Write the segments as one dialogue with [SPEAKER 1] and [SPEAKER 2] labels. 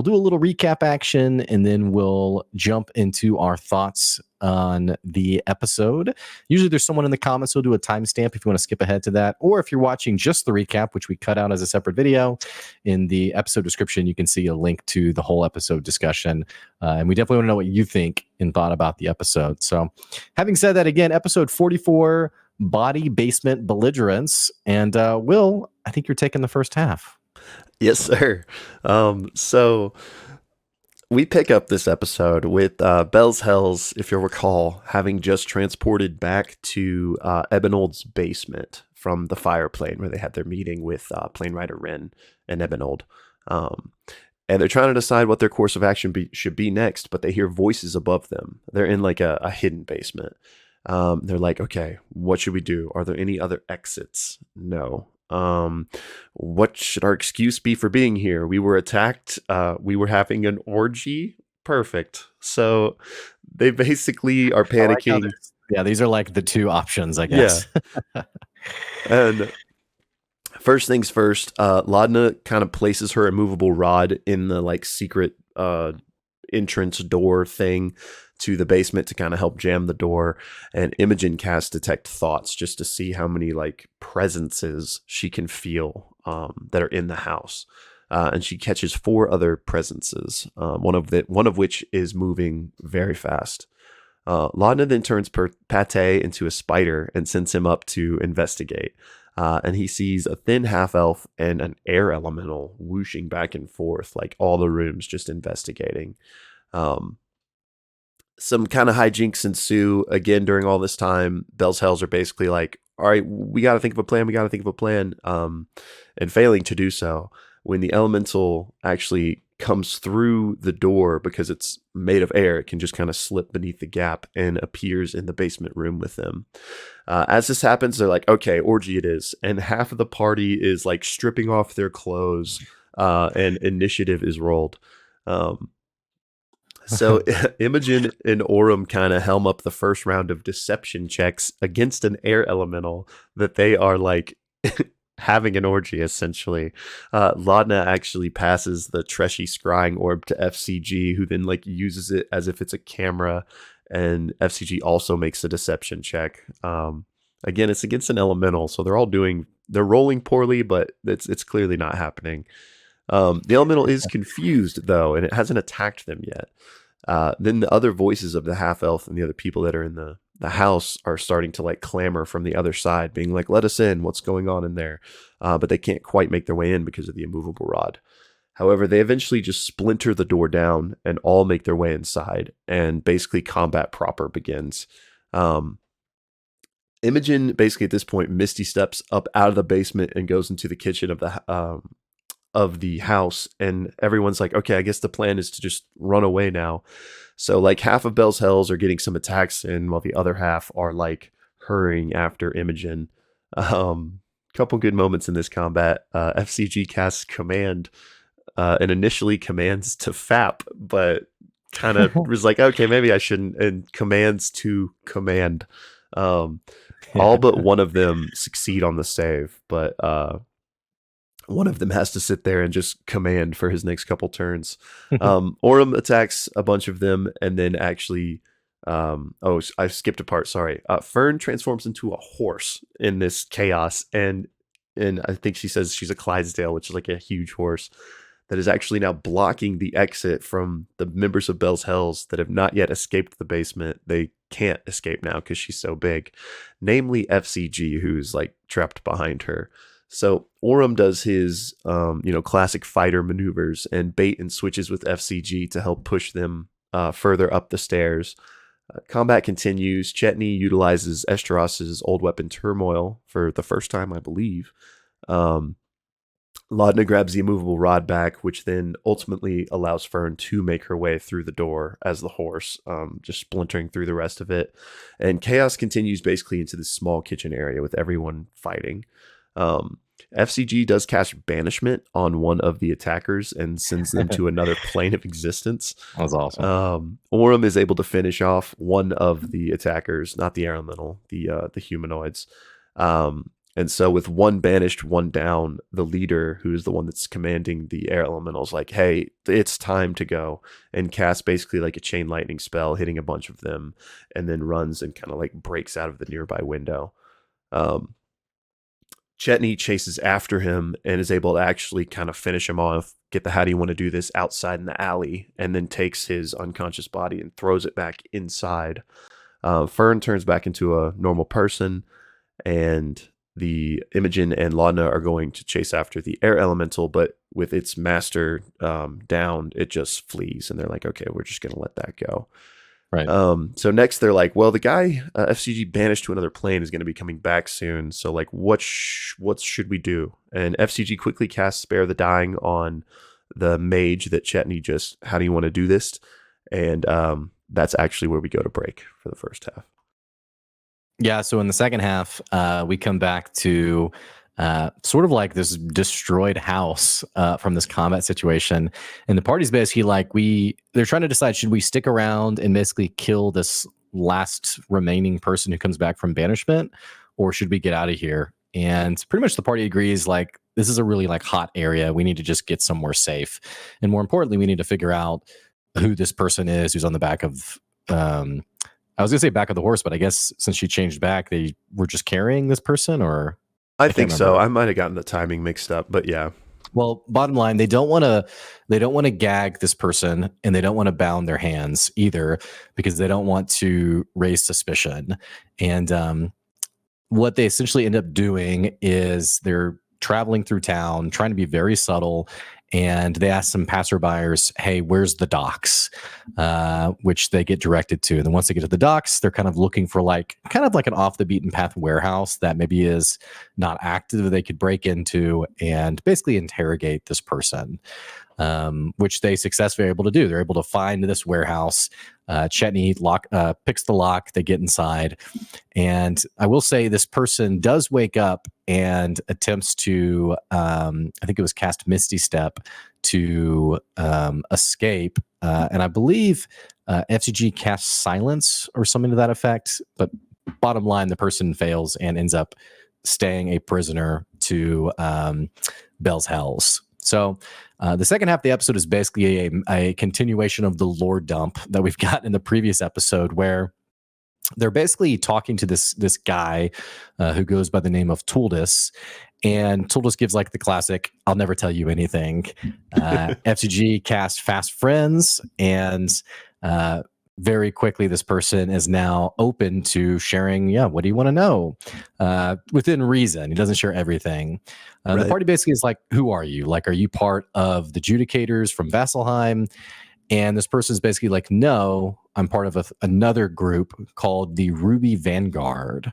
[SPEAKER 1] we'll do a little recap action, and then we'll jump into our thoughts on the episode. Usually there's someone in the comments who'll do a timestamp if you want to skip ahead to that, or if you're watching just the recap, which we cut out as a separate video, in the episode description you can see a link to the whole episode discussion, and we definitely want to know what you think and thought about the episode. So having said that, again, episode 44, Bawdy Basement Belligerence, and Will, I think you're taking the first half.
[SPEAKER 2] Yes, sir. So we pick up this episode with Bell's Hells, if you'll recall, having just transported back to Ebenold's basement from the fire plane where they had their meeting with Plane Rider Ren and Ebenold. And they're trying to decide what their course of action should be next, but they hear voices above them. They're in like a hidden basement. They're like, okay, what should we do? Are there any other exits? No. What should our excuse be for being here? We were attacked. We were having an orgy. Perfect. So they basically are panicking.
[SPEAKER 1] Yeah, these are like the two options, I guess.
[SPEAKER 2] Yeah. And first things first, Laudna kind of places her immovable rod in the like secret entrance door thing to the basement to kind of help jam the door, and Imogen casts Detect Thoughts just to see how many like presences she can feel that are in the house, and she catches 4 other presences, one of which is moving very fast. Laudna then turns Pate into a spider and sends him up to investigate, and he sees a thin half-elf and an air elemental whooshing back and forth like all the rooms, just investigating. Some kind of hijinks ensue again during all this time. Bell's Hells are basically like, all right, we got to think of a plan. And failing to do so when the elemental actually comes through the door because it's made of air. It can just kind of slip beneath the gap and appears in the basement room with them. As this happens, they're like, okay, orgy it is. And half of the party is like stripping off their clothes, and initiative is rolled. So Imogen and Aurum kind of helm up the first round of deception checks against an air elemental that they are like having an orgy, essentially. Laudna actually passes the Treshy scrying orb to FCG, who then like uses it as if it's a camera, and FCG also makes a deception check. Again, it's against an elemental, so they're rolling poorly, but it's clearly not happening. The elemental is confused though, and it hasn't attacked them yet. Then the other voices of the half-elf and the other people that are in the house are starting to like clamor from the other side, being like, let us in, what's going on in there? But they can't quite make their way in because of the immovable rod. However, they eventually just splinter the door down and all make their way inside, and basically combat proper begins. Imogen basically at this point misty steps up out of the basement and goes into the kitchen of the house, and everyone's like, okay, I guess the plan is to just run away now. So like half of Bell's Hells are getting some attacks in, while the other half are like hurrying after Imogen. Couple good moments in this combat. FCG casts command, and initially commands to FAP, but kind of was like, okay, maybe I shouldn't, and commands to command. All but one of them succeed on the save, but one of them has to sit there and just command for his next couple turns. Aurum attacks a bunch of them, and then actually, I skipped a part. Sorry. Fern transforms into a horse in this chaos, and I think she says she's a Clydesdale, which is like a huge horse that is actually now blocking the exit from the members of Bell's Hells that have not yet escaped the basement. They can't escape now because she's so big, namely FCG, who's like trapped behind her. So Aurum does his, classic fighter maneuvers and bait and switches with FCG to help push them further up the stairs. Combat continues. Chetney utilizes Esteros's old weapon Turmoil for the first time, I believe. Laudna grabs the immovable rod back, which then ultimately allows Fern to make her way through the door as the horse, just splintering through the rest of it. And chaos continues basically into this small kitchen area with everyone fighting. FCG does cast Banishment on one of the attackers and sends them to another plane of existence.
[SPEAKER 1] That was awesome.
[SPEAKER 2] Aurum is able to finish off one of the attackers, not the elemental, the humanoids. And so with one banished, one down, the leader, who's the one that's commanding the air elementals, like, hey, it's time to go, and casts basically like a chain lightning spell, hitting a bunch of them, and then runs and kind of like breaks out of the nearby window. Um, Chetney chases after him and is able to actually kind of finish him off, get the how do you want to do this outside in the alley, and then takes his unconscious body and throws it back inside. Fern turns back into a normal person, and the Imogen and Laudna are going to chase after the air elemental, but with its master down, it just flees, and they're like, okay, we're just going to let that go.
[SPEAKER 1] Right.
[SPEAKER 2] So next they're like, well, the guy FCG banished to another plane is going to be coming back soon. So like, what should we do? And FCG quickly casts Spare the Dying on the mage that Chetney just, how do you want to do this? And that's actually where we go to break for the first half.
[SPEAKER 1] Yeah, so in the second half, we come back to sort of like this destroyed house from this combat situation, and the party's basically like they're trying to decide, should we stick around and basically kill this last remaining person who comes back from banishment, or should we get out of here? And pretty much the party agrees, like, this is a really like hot area. We need to just get somewhere safe, and more importantly, we need to figure out who this person is who's on the back of. I was gonna say back of the horse, but I guess since she changed back, they were just carrying this person, or
[SPEAKER 2] I think so. I might have gotten the timing mixed up, but yeah.
[SPEAKER 1] Well, bottom line, they don't want to gag this person, and they don't want to bound their hands either, because they don't want to raise suspicion. And what they essentially end up doing is they're traveling through town, trying to be very subtle, and they ask some passerbyers, hey, where's the docks? Which they get directed to. And then once they get to the docks, they're kind of looking for kind of like an off the beaten path warehouse that maybe is not active, they could break into and basically interrogate this person, which they successfully are able to do. They're able to find this warehouse. Chetney picks the lock, they get inside. And I will say this person does wake up and attempts to, I think it was cast Misty Step to escape. And I believe FCG casts Silence or something to that effect. But bottom line, the person fails and ends up staying a prisoner to Bell's Hells. So the second half of the episode is basically a continuation of the lore dump that we've got in the previous episode, where they're basically talking to this guy who goes by the name of Tuldus, and Tuldus gives like the classic, I'll never tell you anything. FCG casts Fast Friends, and very quickly this person is now open to sharing, what do you want to know? Within reason. He doesn't share everything. Right. The party basically is like, who are you? Like, are you part of the Judicators from Vasselheim? And this person is basically like, no, I'm part of another group called the Ruby Vanguard.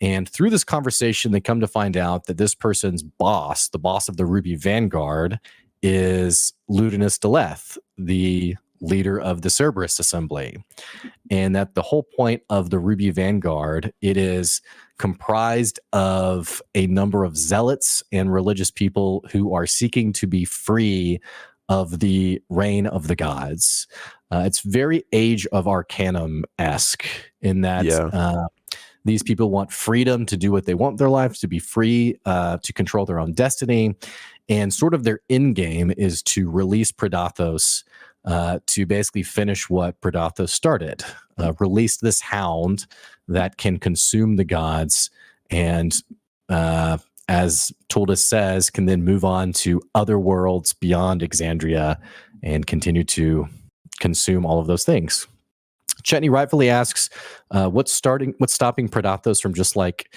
[SPEAKER 1] And through this conversation, they come to find out that this person's boss, the boss of the Ruby Vanguard, is Ludinus Deleth, the leader of the Cerberus Assembly. And that the whole point of the Ruby Vanguard, it is comprised of a number of zealots and religious people who are seeking to be free of the reign of the gods. It's very Age of Arcanum-esque in that these people want freedom to do what they want in their lives, to be free, to control their own destiny. And sort of their end game is to release Predathos, to basically finish what Predathos started. Release this hound that can consume the gods, and as Tuldus says, can then move on to other worlds beyond Exandria and continue to consume all of those things. Chetney rightfully asks, what's stopping Predathos from just like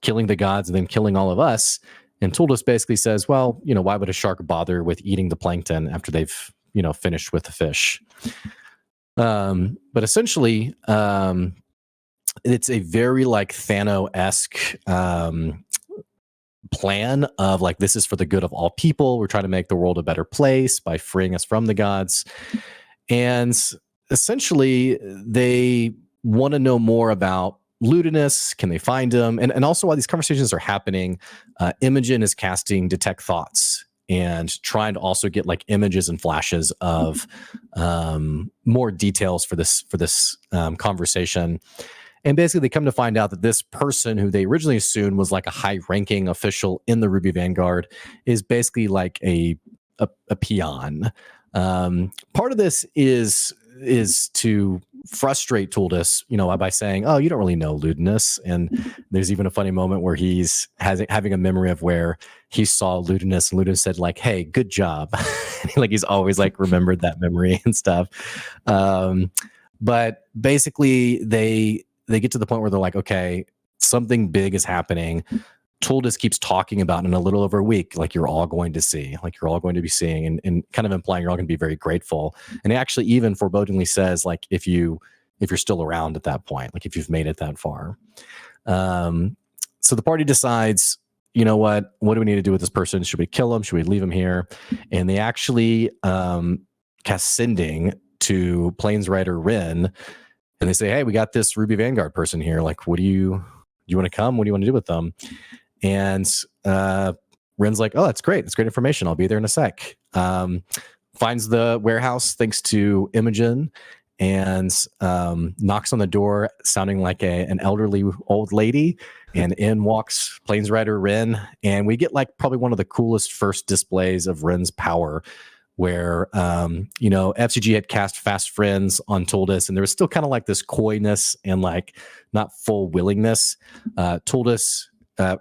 [SPEAKER 1] killing the gods and then killing all of us? And Tuldus basically says, well, why would a shark bother with eating the plankton after they've, finished with the fish? But essentially, it's a very like Thano-esque plan of like, this is for the good of all people. We're trying to make the world a better place by freeing us from the gods. And essentially, they want to know more about Ludinus. Can they find him? And also, while these conversations are happening, Imogen is casting Detect Thoughts and trying to also get like images and flashes of more details for this conversation. And basically, they come to find out that this person who they originally assumed was like a high-ranking official in the Ruby Vanguard is basically like a peon. Part of this is to frustrate Tuldus, by saying, "Oh, you don't really know Ludinus." And there's even a funny moment where he's having a memory of where he saw Ludinus, and Ludinus said, like, "Hey, good job." Like he's always like remembered that memory and stuff. But basically, they get to the point where they're like, "Okay, something big is happening." Tuldus keeps talking about in a little over a week, like you're all going to see, like you're all going to be seeing, and kind of implying you're all going to be very grateful. And he actually even forebodingly says, like, if you're still around at that point, like if you've made it that far. So the party decides, you know what do we need to do with this person? Should we kill him? Should we leave him here? And they actually cast sending to Planesrider Ren, and they say, hey, we got this Ruby Vanguard person here. Like, do you want to come? What do you want to do with them? And Ren's like, oh, that's great. That's great information. I'll be there in a sec. Finds the warehouse thanks to Imogen, and knocks on the door sounding like an elderly old lady. And in walks Planesrider Ren. And we get like probably one of the coolest first displays of Ren's power, where FCG had cast Fast Friends on Tuldus, and there was still kind of like this coyness and like not full willingness. Tuldus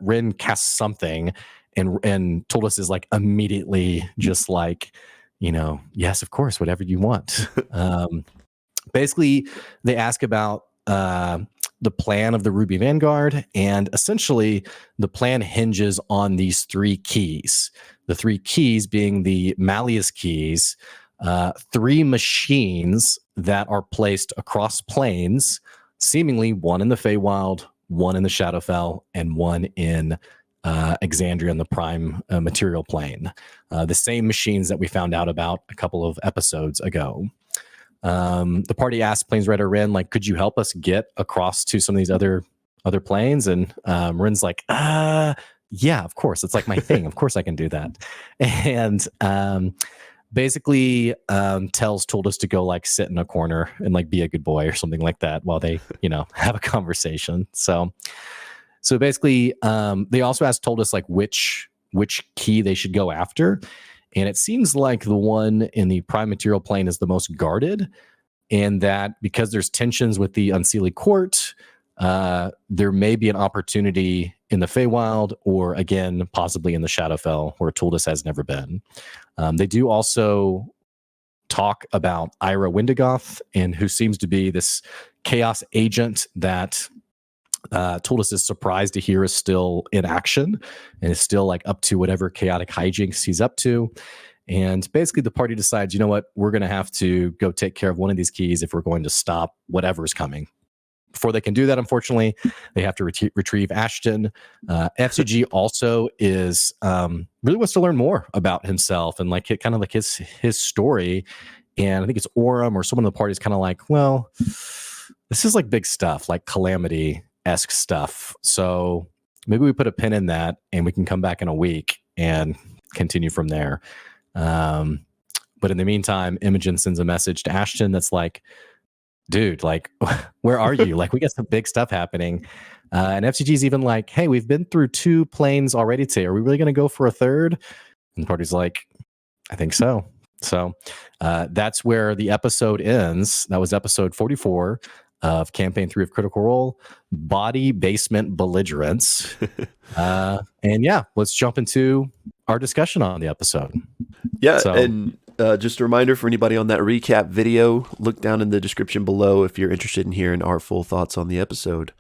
[SPEAKER 1] Ren casts something, and Tuldus is like immediately just like, yes, of course, whatever you want. Basically, they ask about the plan of the Ruby Vanguard, and essentially the plan hinges on these 3 keys. The 3 keys being the Malleus keys, 3 machines that are placed across planes, seemingly one in the Feywild, one in the Shadowfell, and one in Exandria in the Prime material plane. The same machines that we found out about a couple of episodes ago. The party asked Planesrider Ren, like, could you help us get across to some of these other planes? And Ren's like, yeah, of course. It's like my thing. Of course I can do that. And basically tells Tuldus to go like sit in a corner and like be a good boy or something like that while they, have a conversation. So basically they also asked Tuldus like which key they should go after. And it seems like the one in the Prime Material plane is the most guarded, and that because there's tensions with the Unseelie Court, there may be an opportunity in the Feywild, or again, possibly in the Shadowfell, where Tuldus has never been. They do also talk about Ira Windigoth, and who seems to be this chaos agent that Tuldus is surprised to hear is still in action and is still like up to whatever chaotic hijinks he's up to. And basically the party decides, you know what, we're going to have to go take care of one of these keys if we're going to stop whatever's coming. Before they can do that, unfortunately, they have to retrieve Ashton. FCG also is really wants to learn more about himself and like kind of like his story. And I think it's Orem or someone in the party is kind of like, well, this is like big stuff, like Calamity-esque stuff. So maybe we put a pin in that and we can come back in a week and continue from there. But in the meantime, Imogen sends a message to Ashton that's like, dude, like, where are you? Like, we got some big stuff happening. And FCG's even like, hey, we've been through 2 planes already today. Are we really going to go for a third? And the party's like, I think so. So that's where the episode ends. That was episode 44 of Campaign 3 of Critical Role, Bawdy Basement Belligerence. And yeah, let's jump into our discussion on the episode.
[SPEAKER 2] Yeah, and just a reminder for anybody on that recap video, look down in the description below if you're interested in hearing our full thoughts on the episode.